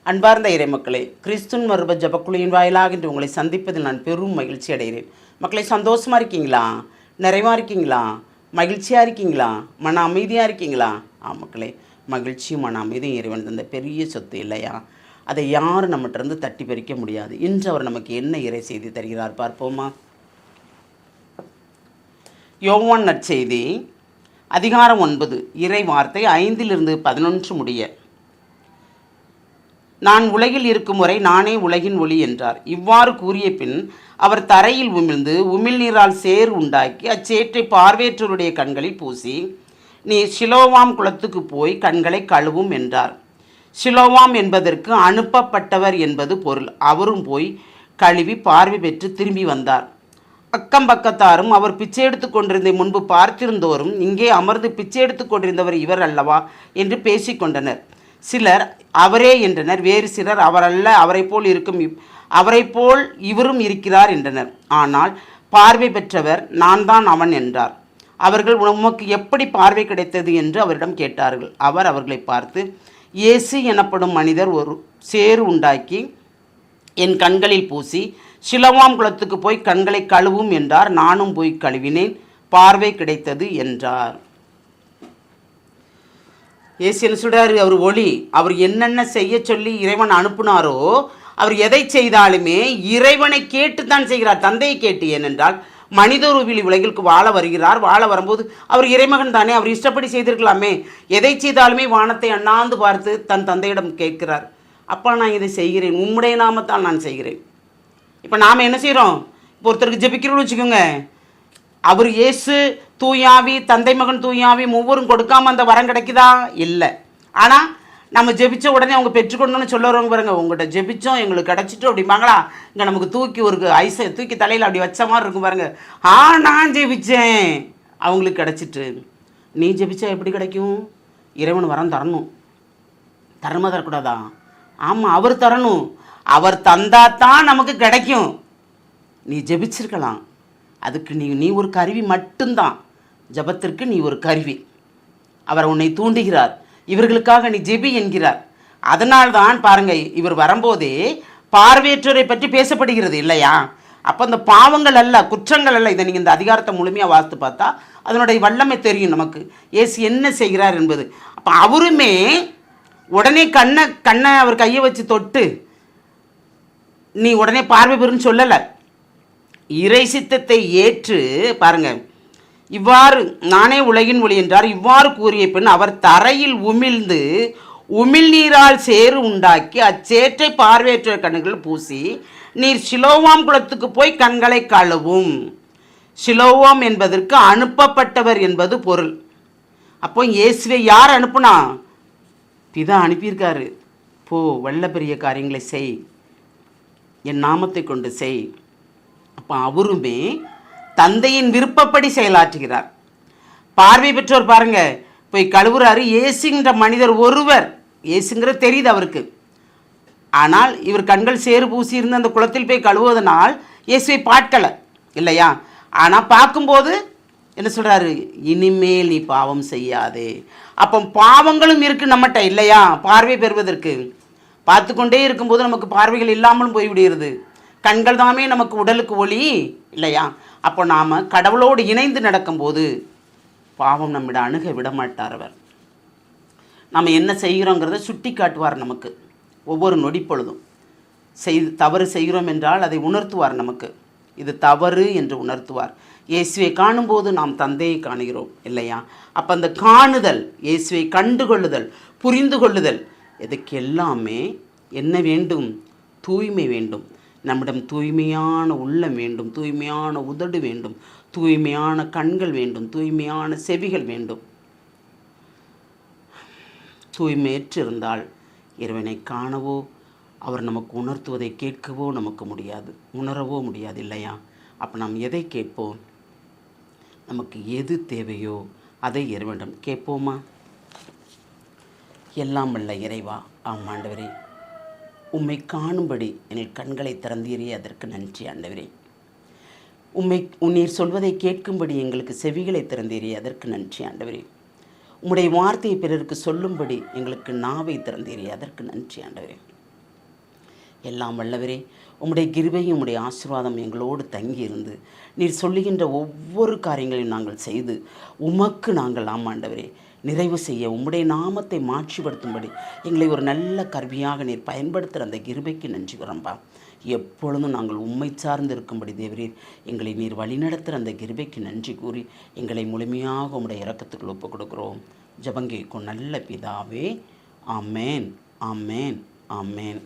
அன்பார்ந்த இறைமக்களே, கிறிஸ்துவின் மறுப ஜபக்குழுவின் வாயிலாக இன்று உங்களை சந்திப்பதில் நான் பெரும் மகிழ்ச்சி அடைகிறேன். மக்களை, சந்தோஷமாக இருக்கீங்களா? நிறைவாக இருக்கீங்களா? மகிழ்ச்சியாக இருக்கீங்களா? மன அமைதியாக இருக்கீங்களா? மக்களே, மகிழ்ச்சியும் மன அமைதியும் இறைவன் தந்த பெரிய சொத்து இல்லையா? அதை யாரும் நம்மகிட்ட தட்டி பறிக்க முடியாது. இன்று அவர் நமக்கு என்ன இறை செய்தி தருகிறார் பார்ப்போமா? யோவான் நற்செய்தி அதிகாரம் 9 இறை வார்த்தை 5-11 முடிய. நான் உலகில் இருக்கும் வரை நானே உலகின் ஒளி என்றார். இவ்வாறு கூறிய பின் அவர் தரையில் உமிழ்ந்து உமிழ்நீரால் சேர் உண்டாக்கி அச்சேற்றை பார்வையற்றோருடைய கண்களில் பூசி, நீ சிலோவாம் குளத்துக்கு போய் கண்களை கழுவும் என்றார். சிலோவாம் என்பதற்கு அனுப்பப்பட்டவர் என்பது பொருள். அவரும் போய் கழுவி பார்வை பெற்று திரும்பி வந்தார். அக்கம் பக்கத்தாரும் அவர் பிச்சை எடுத்து கொண்டிருந்த முன்பு பார்த்திருந்தோரும், இங்கே அமர்ந்து பிச்சை எடுத்து கொண்டிருந்தவர் இவர் அல்லவா என்று பேசிக்கொண்டனர். சிலர் அவரே என்றனர். வேறு சிலர் அவரல்ல, அவரைப்போல் இவரும் இருக்கிறார் என்றனர். ஆனால் பார்வை பெற்றவர் நான் தான் அவன் என்றார். அவர்கள், உமக்கு எப்படி பார்வை கிடைத்தது என்று அவரிடம் கேட்டார்கள். அவர் அவர்களை பார்த்து, இயேசு எனப்படும் மனிதர் ஒரு சேறு உண்டாக்கி என் கண்களில் பூசி சிலோவாம் குளத்துக்கு போய் கண்களை கழுவும் என்றார். நானும் போய் கழுவினேன், பார்வை கிடைத்தது என்றார். இயேசு என்ன சொல்கிறாரு? அவர் ஒளி. அவர் என்னென்ன செய்ய சொல்லி இறைவன் அனுப்புனாரோ, அவர் எதை செய்தாலுமே இறைவனை கேட்டுத்தான் செய்கிறார், தந்தையை கேட்டு. ஏனென்றால் மனித உருவில் உலகிற்கு வாழ வருகிறார். வாழ வரும்போது அவர் இறைமகன் தானே, அவர் இஷ்டப்படி செய்திருக்கலாமே. எதை செய்தாலுமே வானத்தை அண்ணாந்து பார்த்து தன் தந்தையிடம் கேட்கிறார். அப்பா, நான் இதை செய்கிறேன், உம்முடைய நாமத்தால் நான் செய்கிறேன். இப்போ நாம் என்ன செய்கிறோம்? இப்போ ஒருத்தருக்கு ஜெபிக்கிறோம்னு வச்சுக்கோங்க, அவர் இயேசு தூயாவி, தந்தை மகன் தூயாவி மூவரும் கொடுக்காம அந்த வரம் கிடைக்குதா? இல்லை. ஆனால் நம்ம ஜெபிச்ச உடனே அவங்க பெற்றுக்கொண்டோன்னு சொல்ல வருவாங்க பாருங்க, உங்கள்கிட்ட ஜெபிச்சோம் எங்களுக்கு கிடச்சிட்டு அப்படிம்பாங்களா? இங்கே நமக்கு தூக்கி ஒரு ஐஸை தூக்கி தலையில் அப்படி வச்ச மாதிரி இருக்கும் பாருங்க. நான் ஜெபிச்சேன், அவங்களுக்கு கிடச்சிட்டு. நீ ஜெபிச்சா எப்படி கிடைக்கும்? இறைவன் வரம் தரணும். தரமா தரக்கூடாதா? ஆமாம், அவர் தரணும். அவர் தந்தாதான் நமக்கு கிடைக்கும். நீ ஜெபிச்சிருக்கலாம், அதுக்கு நீ ஒரு கருவி மட்டும்தான். ஜபத்திற்கு நீ ஒரு கருவி. அவர் உன்னை தூண்டுகிறார், இவர்களுக்காக நீ ஜெபி என்கிறார். அதனால்தான் பாருங்க, இவர் வரும்போதே பார்வையற்றோரை பற்றி பேசப்படுகிறது இல்லையா? அப்போ அந்த பாவங்கள் அல்ல, குற்றங்கள் அல்ல. இதை நீங்கள் இந்த அதிகாரத்தை முழுமையாக வாசித்து பார்த்தா அதனுடைய வல்லமை தெரியும் நமக்கு, இயேசு என்ன செய்கிறார் என்பது. அப்போ அவருமே உடனே கண்ணை அவர் கையை வச்சு தொட்டு நீ உடனே பார்வை பெறுன்னு சொல்லலை. இறை சித்தத்தை ஏற்று பாருங்க, இவ்வாறு நானே உலகின் ஒளி என்றார். இவ்வாறு கூறிய பின் அவர் தரையில் உமிழ்ந்து உமிழ்நீரால் சேறு உண்டாக்கி அச்சேற்றை பார்வையற்ற கண்கள் பூசி, நீர் சிலோவாம் குளத்துக்கு போய் கண்களை கழுவும். சிலோவாம் என்பதற்கு அனுப்பப்பட்டவர் என்பது பொருள். அப்போ இயேசுவை யார் அனுப்புனா? பிதா அனுப்பியிருக்காரு. போ, வல்ல பெரிய காரியங்களை செய், என் நாமத்தை கொண்டு செய். அப்போ அவருமே தந்தையின் விருப்பப்படி செயலாற்றுகிறார். பார்வை பெற்றோர் பாருங்க போய் கழுவுறாரு. இயேசுங்கிற மனிதர் ஒருவர், இயேசுங்கிற தெரியுது அவருக்கு. ஆனால் இவர் கண்கள் சேறு பூசி இருந்து அந்த குளத்தில் போய் கழுவுவதனால் இயேசுவை பார்க்கலை இல்லையா? ஆனால் பார்க்கும்போது என்ன சொல்கிறாரு? இனிமேல் நீ பாவம் செய்யாதே. அப்போ பாவங்களும் இருக்குது நம்மகிட்ட இல்லையா? பார்வை பெறுவதற்கு பார்த்து கொண்டே இருக்கும்போது நமக்கு பார்வைகள் இல்லாமலும் போய்விடுகிறது. கண்கள் தாமே நமக்கு உடலுக்கு ஒளி இல்லையா? அப்போ நாம் கடவுளோடு இணைந்து நடக்கும்போது பாவம் நம்மிடம் அணுக விட மாட்டார். அவர் நம்ம என்ன செய்கிறோங்கிறத சுட்டி காட்டுவார் நமக்கு. ஒவ்வொரு நொடி பொழுதும் தவறு செய்கிறோம் என்றால் அதை உணர்த்துவார் நமக்கு. இது தவறு என்று உணர்த்துவார். இயேசுவை காணும்போது நாம் தந்தையை காணுகிறோம் இல்லையா? அப்போ அந்த காணுதல், இயேசுவை கண்டுகொள்ளுதல், புரிந்து கொள்ளுதல், இதுக்கு எல்லாமே என்ன வேண்டும்? தூய்மை வேண்டும். நம்மிடம் தூய்மையான உள்ளம் வேண்டும், தூய்மையான உதடு வேண்டும், தூய்மையான கண்கள் வேண்டும், தூய்மையான செவிகள் வேண்டும். தூய்மையற்று இருந்தால் இறைவனை காணவோ அவர் நமக்கு உணர்த்துவதை கேட்கவோ நமக்கு முடியாது, உணரவோ முடியாது இல்லையா? அப்போ நாம் எதை கேட்போம்? நமக்கு எது தேவையோ அதை இறைவனிடம் கேட்போமா? எல்லாம் வல்ல இறைவா, ஆண்டவரே, உம்மை காணும்படி எங்கள் கண்களை திறந்தீரே, அதற்கு நன்றி ஆண்டவரே. உன்னீர் சொல்வதை கேட்கும்படி எங்களுக்கு செவிகளை திறந்தீரே, அதற்கு நன்றி ஆண்டவரே. உம்முடைய வார்த்தையை பிறருக்கு சொல்லும்படி எங்களுக்கு நாவை திறந்தீரே, அதற்கு நன்றி ஆண்டவரே. எல்லாம் வல்லவரே, உம்முடைய கிருபையும் உம்முடைய ஆசீர்வாதம் எங்களோடு தங்கியிருந்து நீர் சொல்லுகின்ற ஒவ்வொரு காரியங்களையும் நாங்கள் செய்து உமக்கு நாங்கள் ஆண்டவரே நிறைவு செய்ய உம்முடைய நாமத்தை மாட்சிப்படுத்தும்படி எங்களை ஒரு நல்ல கருவியாக நீர் பயன்படுத்துகிற அந்த கிருபைக்கு நன்றி கூறம்பா. எப்பொழுதும் நாங்கள் உம்மை சார்ந்து இருக்கும்படி தேவரீர் எங்களை நீர் வழிநடத்துகிற அந்த கிருபைக்கு நன்றி கூறி எங்களை முழுமையாக உம்முடைய இரக்கத்துக்குள் ஒப்புக் கொடுக்குறோம். ஜெபங்கேக்கும் நல்ல பிதாவே. ஆமேன், ஆமேன், ஆமேன்.